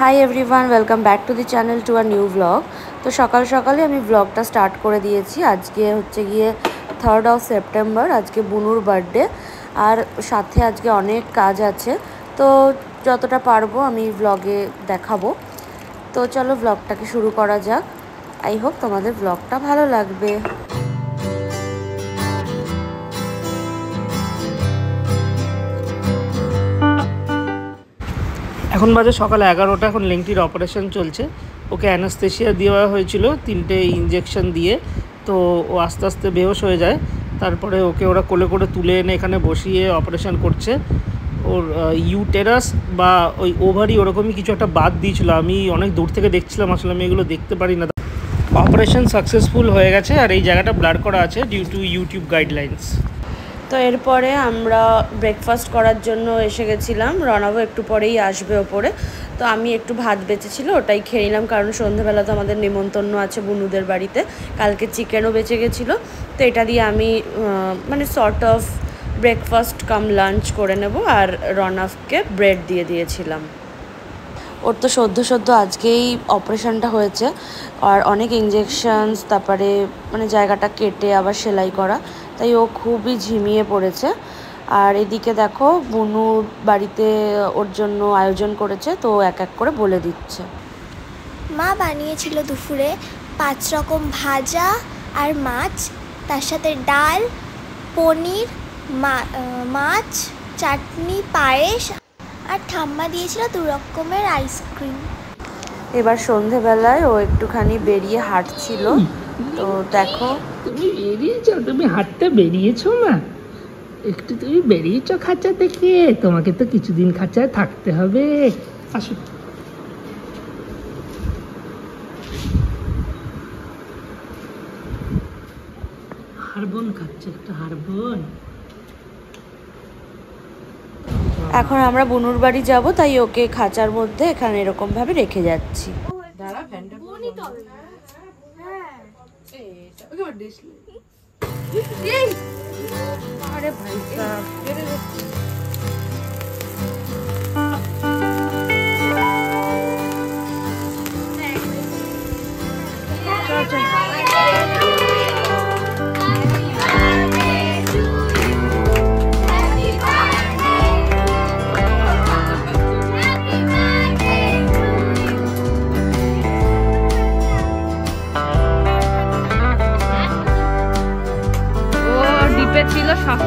Hi everyone, welcome back to the channel to a new blog. তো সকাল সকালে আমি ব্লগটা স্টার্ট করে দিয়েছি। আজকে হচ্ছে গিয়ে 3rd of September, আজকে বুনুর বার্থডে। আর সাথে আজকে অনেক কাজ আছে, তো যতটা পারবো আমি ব্লগে দেখাবো। তো চলো ব্লগটাকে শুরু করা যাক। আই হোপ তোমাদের ব্লগটা ভালো লাগবে। এখন বাজে সকাল 11টা। এখন লেংটির অপারেশন চলছে। ওকে অ্যানাস্থেশিয়া দেওয়া হয়েছিল 3টে ইঞ্জেকশন দিয়ে। তো ও আস্তে আস্তে বেহোশ হয়ে যায়। তারপরে ওকে ওরা কোলে করে তুলে এনে এখানে বসিয়ে অপারেশন করছে। ওর ইউটেরাস বা ওই ওভারি ওরকমই কিছু একটা বাদ দিয়েছিল। আমি অনেক দূর থেকে দেখছিলাম, আসলে আমি এগুলো দেখতে পারি না। অপারেশন সাকসেসফুল হয়ে গেছে আর এই জায়গাটা ব্লার করা আছে ডিউ টু ইউটিউব গাইডলাইন্স। তো এরপরে আমরা ব্রেকফাস্ট করার জন্য এসে গেছিলাম। রণাবও একটু পরেই আসবে ওপরে। তো আমি একটু ভাত বেঁচেছিল, ওটাই খেয়ে নিলাম, কারণ সন্ধ্যাবেলা তো আমাদের নিমন্ত্রণ আছে বুনুদের বাড়িতে। কালকে চিকেনও বেঁচে গেছিলো, তো এটা দিয়ে আমি মানে sort of breakfast cum lunch করে নেব। আর রণাবকে ব্রেড দিয়ে দিয়েছিলাম। ওর তো সদ্য আজকেই অপারেশনটা হয়েছে, আর অনেক ইঞ্জেকশনস, তারপরে মানে জায়গাটা কেটে আবার সেলাই করা, তাই ও খুবই ঝিমিয়ে পড়েছে। আর এদিকে দেখো বুনুর বাড়িতে ওর জন্য আয়োজন করেছে, তো এক এক করে বলে দিচ্ছে। মা বানিয়েছিল দুপুরে 5 রকম ভাজা আর মাছ, তার সাথে ডাল, পনির, মাছ, চাটনি, পায়েস, আর ঠাম্মা দিয়েছিল 2 রকমের আইসক্রিম। এবার সন্ধেবেলায় ও একটুখানি বেরিয়ে হাঁটছিল। তো দেখো, তুমি বেরিয়েছো, তুমি হাঁটতে বেরিয়েছো মা? একটু তুমি বেরিয়েছো খাঁচা থেকে? তোমাকে তো কিছুদিন খাঁচায় থাকতে হবে। আসো। হারবন খাচ্ছে, একটা হারবন। এখন আমরা বুনুর বাড়ি যাব, তাই ওকে খাঁচার মধ্যে এখানে এরকম ভাবে রেখে যাচ্ছি। আরে ভাই ছিল সব।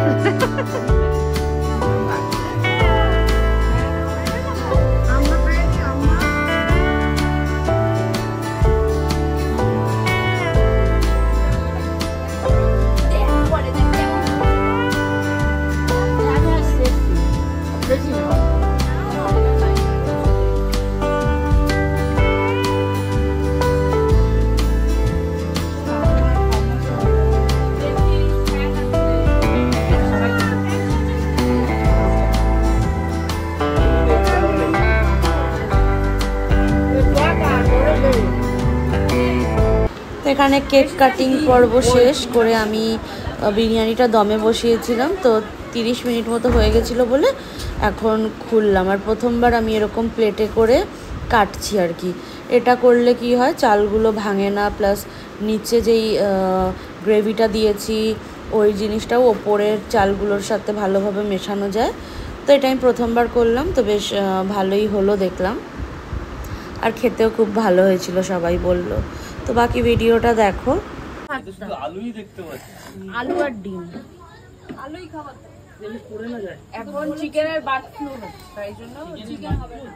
এখানে কেক কাটিং পর্ব শেষ করে আমি বিরিয়ানিটা দমে বসিয়েছিলাম। তো 30 মিনিট মতো হয়ে গেছিলো বলে এখন খুললাম। আর প্রথমবার আমি এরকম প্লেটে করে কাটছি আর কি। এটা করলে কি হয়, চালগুলো ভাঙে না, প্লাস নিচে যেই গ্রেভিটা দিয়েছি ওই জিনিসটাও ওপরের চালগুলোর সাথে ভালোভাবে মেশানো যায়। তো এটা আমি প্রথমবার করলাম, তো বেশ ভালোই হলো দেখলাম। আর খেতেও খুব ভালো হয়েছিল, সবাই বলল। তো বাকি ভিডিওটা দেখো। আলুই দেখতে পাচ্ছি, আলু আর ডিম, আলুই খাবার পড়ে না যায়। এখন চিকেনের বার্ড ফ্লু হচ্ছে, তাই জন্য চিকেন হবে না।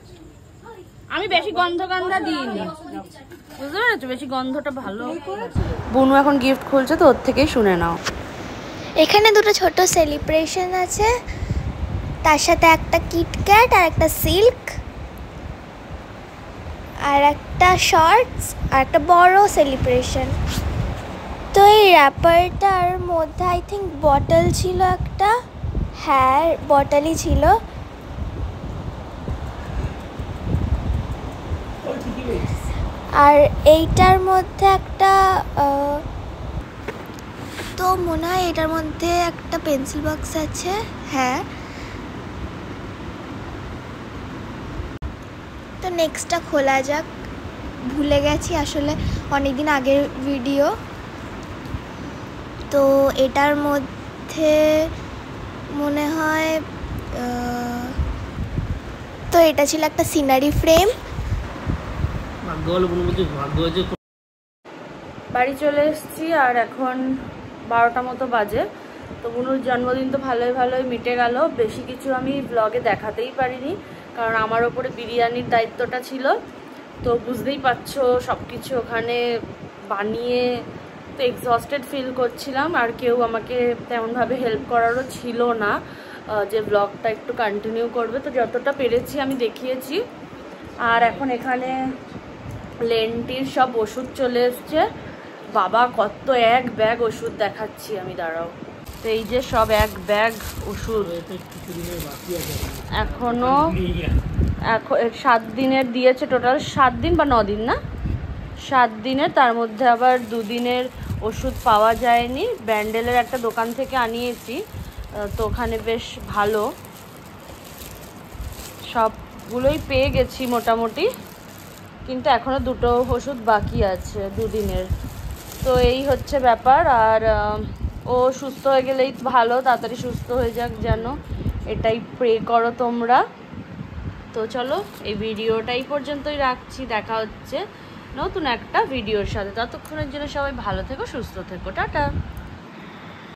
আমি বেশি গন্ধ দিইনি, বুঝতে পেরেছো? বেশি গন্ধটা ভালো। বুনু এখন গিফট খুলছে, তো ওর থেকেই শুনে নাও। এখানে দুটো ছোট সেলিব্রেশন আছে, তার সাথে একটা কিটক্যাট আর একটা সিল্ক আর একটা শর্টস আর একটা বড় সেলিব্রেশন। তো এই র্যাপারটার মধ্যে আই থিঙ্ক বটল ছিল একটা, হ্যাঁ বটলই ছিল। আর এইটার মধ্যে একটা তো মনে হয় এটার মধ্যে একটা পেন্সিল বক্স আছে, হ্যাঁ। তো নেক্সটটা খোলা যাক। ভুলে গেছি আসলে, অনেকদিন আগের ভিডিও। তো এটার মধ্যে মনে হয় তো এটা ছিল একটা সিনারি ফ্রেম। বাড়ি চলে এসেছি আর এখন 12টা মতো বাজে। তো বুনুর জন্মদিন তো ভালোই মিটে গেল। বেশি কিছু আমি ব্লগে দেখাতেই পারিনি, কারণ আমার ওপরে বিরিয়ানির দায়িত্বটা ছিল। তো বুঝতেই পারছো সব কিছু ওখানে বানিয়ে তো এক্সস্টেড ফিল করছিলাম, আর কেউ আমাকে তেমনভাবে হেল্প করারও ছিল না যে ব্লগটা একটু কন্টিনিউ করবে। তো যতটা পেরেছি আমি দেখিয়েছি। আর এখন এখানে লেন্টির সব ওষুধ চলে এসছে। বাবা কত এক ব্যাগ ওষুধ দেখাচ্ছি আমি, দাঁড়াও। তো এই যে সব এক ব্যাগ ওষুধ, এখনো 7 দিনের দিয়েছে, টোটাল 7 দিন বা 9 দিন না, 7 দিনের। তার মধ্যে আবার 2 দিনের ওষুধ পাওয়া যায়নি। ব্যান্ডেলের একটা দোকান থেকে আনিয়েছি, তো ওখানে বেশ ভালো, সবগুলোই পেয়ে গেছি মোটামুটি, কিন্তু এখনও 2টো ওষুধ বাকি আছে 2 দিনের। তো এই হচ্ছে ব্যাপার। আর ও সুস্থ হয়ে গেলেই ভালো, তাড়াতাড়ি সুস্থ হয়ে যাক যেন, এটাই প্রে করো তোমরা। তো চলো এই ভিডিওটাই পর্যন্তই রাখছি, দেখা হচ্ছে নতুন একটা ভিডিওর সাথে। ততক্ষণের জন্য সবাই ভালো থেকো, সুস্থ থেকো, টাটা।